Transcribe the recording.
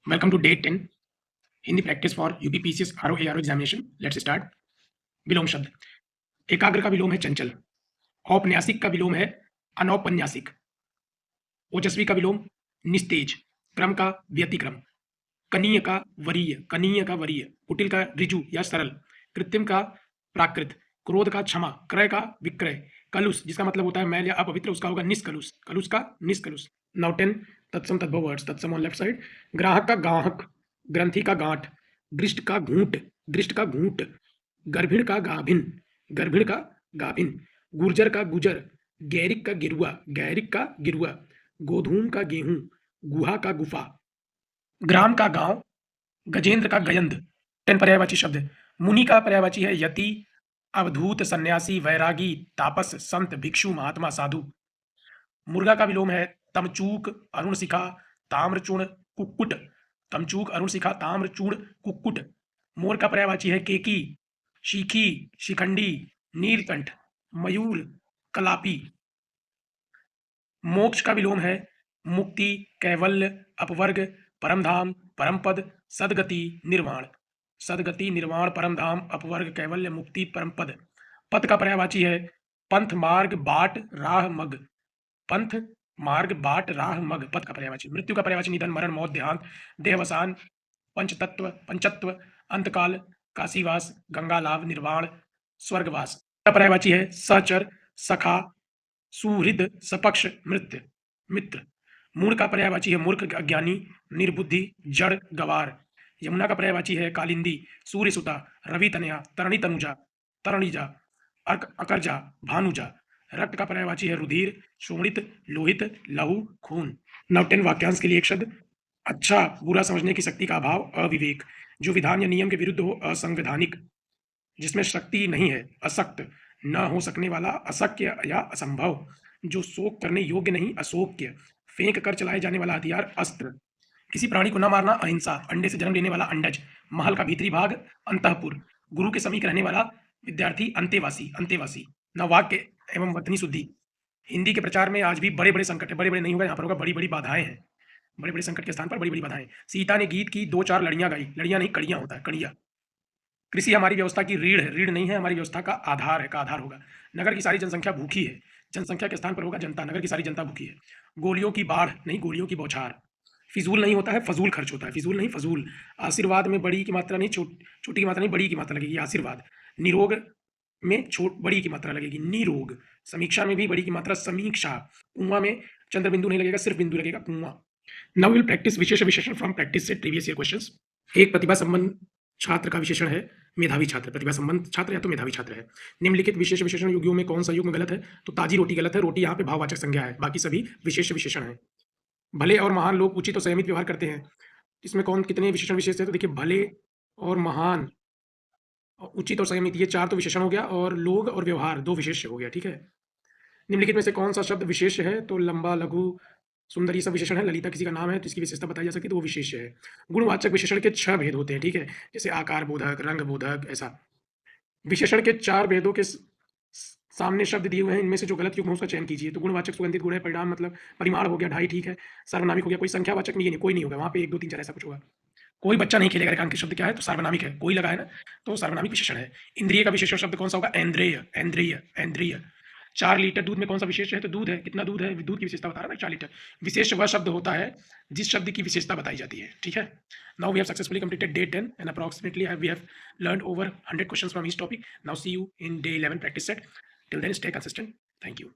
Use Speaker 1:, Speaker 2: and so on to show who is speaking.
Speaker 1: Welcome to day 10 Hindi practice for UPPCS RO ARO examination. Let's start. विलोम शब्द। एकाग्र का विलोम है चंचल। औपन्यासिक का विलोम है अनौपन्यासिक। ओजस्वी का विलोम निस्तेज। क्रम का व्यतिक्रम। कनीय का वरीय, कनीय का वरीय। कुटिल का ऋजु या सरल। कृत्रिम का प्राकृत। क्रोध का क्षमा। क्रय का विक्रय। कलुष जिसका मतलब होता है मैल या अपवित्र, उसका होगा निष्कलुष। कलुष का निष्कलुष। नाउ 10 तत्सम तद्भव वर्ड्स। तत्सम ऑन लेफ्ट साइड। ग्राहक का गाहक। ग्रंथि का गांठ। दृष्ट का घूंट। दृष्ट का घूंट। गर्भिण का गाभिन। गर्भिण का गाभिन। गुर्जर का गुजर। गैरिक का गिरुआ। गैरिक का गिरुआ। गोधूम का गेहूं। गुहा का गुफा। ग्राम का गांव। गजेंद्र का गयंद। 10 पर्यायवाची शब्द। मुनि का पर्यायवाची है यति, अवधूत, सन्यासी, वैरागी, तापस, संत, भिक्षु, महात्मा, साधु। मुर्गा का विलोम है तमचूक, अरुण शिखा, ताम्रचूर्ण, कुक्कुट। तमचूक, अरुण शिखा, ताम्रचूर्ण, कुक्कुट। मोर का पर्यायवाची है केकी, शिखी, शिखंडी, नीलकंठ, मयूर, कलापी। मोक्ष का विलोम है मुक्ति, कैवल्य, अपवर्ग, परमधाम, परमपद, सदगति, निर्वाण। सदगति, निर्वाण, परमधाम, अपवर्ग, कैवल्य, मुक्ति, परमपद। पथ का पर्यायवाची है पंथ, मार्ग, बाट, राह, मग। पंथ, मार्ग, बाट, राह, मग, पथ का पर्यायवाची। मृत्यु का पर्यायवाची निधन, मरण, मौत, देहांत, देहवसान, पंचतत्व, पंचत्व, अंतकाल, काशीवास, गंगा लाभ, निर्वाण, स्वर्गवास। का पर्यायवाची है सचर, सखा, सुहृद, सपक्ष, मृत्य, मित्र। मूढ़ का पर्यायवाची है मूर्ख, अज्ञानी, निर्बुद्धि, जड़, गवार। यमुना का पर्यायवाची है कालिंदी, सूर्य सुता, रवि तनया, तरणी तनुजा, तरणिजा, अकरजा, भानुजा। रक्त का पर्यायवाची है रुधिर, शोणित, लोहित, लहू, खून। नाउ 10 वाक्यांश के लिए एक शब्द। अच्छा बुरा समझने की शक्ति का अभाव, अविवेक। जो विधान या नियम के विरुद्ध हो, असंवैधानिक। जिसमें शक्ति नहीं है, अशक्त। न हो सकने वाला, अशक्य या असंभव। जो शोक करने योग्य नहीं, अशोक्य। फेंक कर चलाए जाने वाला हथियार, अस्त्र। किसी प्राणी को न मारना, अहिंसा। अंडे से जन्म लेने वाला अंडज। महल का भीतरी भाग, अंतःपुर। गुरु के समीप रहने वाला विद्यार्थी, अंतेवासी, अंतेवासी। न वाक्य एवं वतनी शुद्धि। हिंदी के प्रचार में आज भी बड़े बड़े संकट है। बड़े बड़े नहीं होगा, यहाँ पर होगा बड़ी बड़ी बाधाएं हैं। बड़े बड़े संकट के स्थान पर बड़ी बड़ी बाधाएं। सीता ने गीत की, 2-4 लड़ियां गाई। लड़ियां नहीं, कड़ियां होता है, कड़िया। कृषि हमारी व्यवस्था की रीढ़ है, रीढ़ नहीं है, हमारी व्यवस्था का आधार है, का आधार होगा। नगर की सारी जनसंख्या भूखी है। जनसंख्या के स्थान पर होगा जनता। नगर की सारी जनता भूखी है। गोलियों की बाढ़ नहीं, गोलियों की बौछार। फिजूल नहीं होता है, फजूल खर्च होता है। फिजूल नहीं, फजूल। आशीर्वाद में बड़ी की मात्रा नहीं, छोटी की मात्रा नहीं, बड़ी की मात्रा लगेगी, आशीर्वाद। निरोग में बड़ी की मात्रा लगेगी, निरोग। समीक्षा में भी बड़ी की मात्रा, समीक्षा। कुआं में चंद्र बिंदु नहीं लगेगा, सिर्फ बिंदु लगेगा, कुआं। नाउ विल प्रैक्टिस विशेष विशेषण फ्रॉम प्रैक्टिस से प्रीवियस ईयर क्वेश्चंस। एक प्रतिभा संबंध छात्र का विशेषण है मेधावी छात्र। प्रतिभा संबंध छात्र या तो मेधावी छात्र है। निम्नलिखित विशेष विशेषण युग्मों में कौन सा युग्म गलत है? तो ताजी रोटी गलत है। रोटी यहाँ पे भाववाचक संज्ञा है, बाकी सभी विशेष विशेषण है। भले और महान लोग उचित और संयमित व्यवहार करते हैं। इसमें कौन कितने विशेषण विशेष है? तो देखिए, भले और महान, उचित और संयमित, ये 4 तो विशेषण हो गया, और लोग और व्यवहार 2 विशेष हो गया। ठीक है। निम्नलिखित में से कौन सा शब्द विशेष है? तो लंबा, लघु, सुंदर, ये सब विशेषण है। ललिता किसी का नाम है तो इसकी विशेषता बताई जा सकती है, तो वो विशेष है। गुणवाचक विशेषण के 6 भेद होते हैं। ठीक है। जैसे आकार बोधक, रंग बोधक, ऐसा। विशेषण के 4 भेदों के सामने शब्द दिए हुए हैं, इनमें से जो गलत युग्म है उसका चयन कीजिए। तो गुणवाचक सुगंधित गुण है, परिणाम मतलब परिमाण हो गया 2.5, ठीक है। सार्वनामिक हो गया, कोई संख्यावाचक नहीं है, कोई नहीं होगा वहाँ पे, 1 2 3 4 ऐसा कुछ होगा। कोई बच्चा नहीं खेलेगा, रेखांकित शब्द क्या है? तो सार्वनामिक है, कोई लगा है ना, तो सार्वनामिक विशेषण है। इंद्रिय का विशेषण शब्द कौन सा होगा? ऐन्द्रिय, ऐन्द्रिय, ऐन्द्रिय। 4 लीटर दूध में कौन सा विशेष है? तो दूध है। कितना दूध है? दूध की विशेषता बता रहा है ना, 4 लीटर। विशेष वह शब्द होता है जिस शब्द की विशेषता बताई जाती है। ठीक है। Now we have successfully completed day 10 and approximately we have learned over 100 questions from each topic. Now see you in day 11 practice set. Till then stay consistent. Thank you.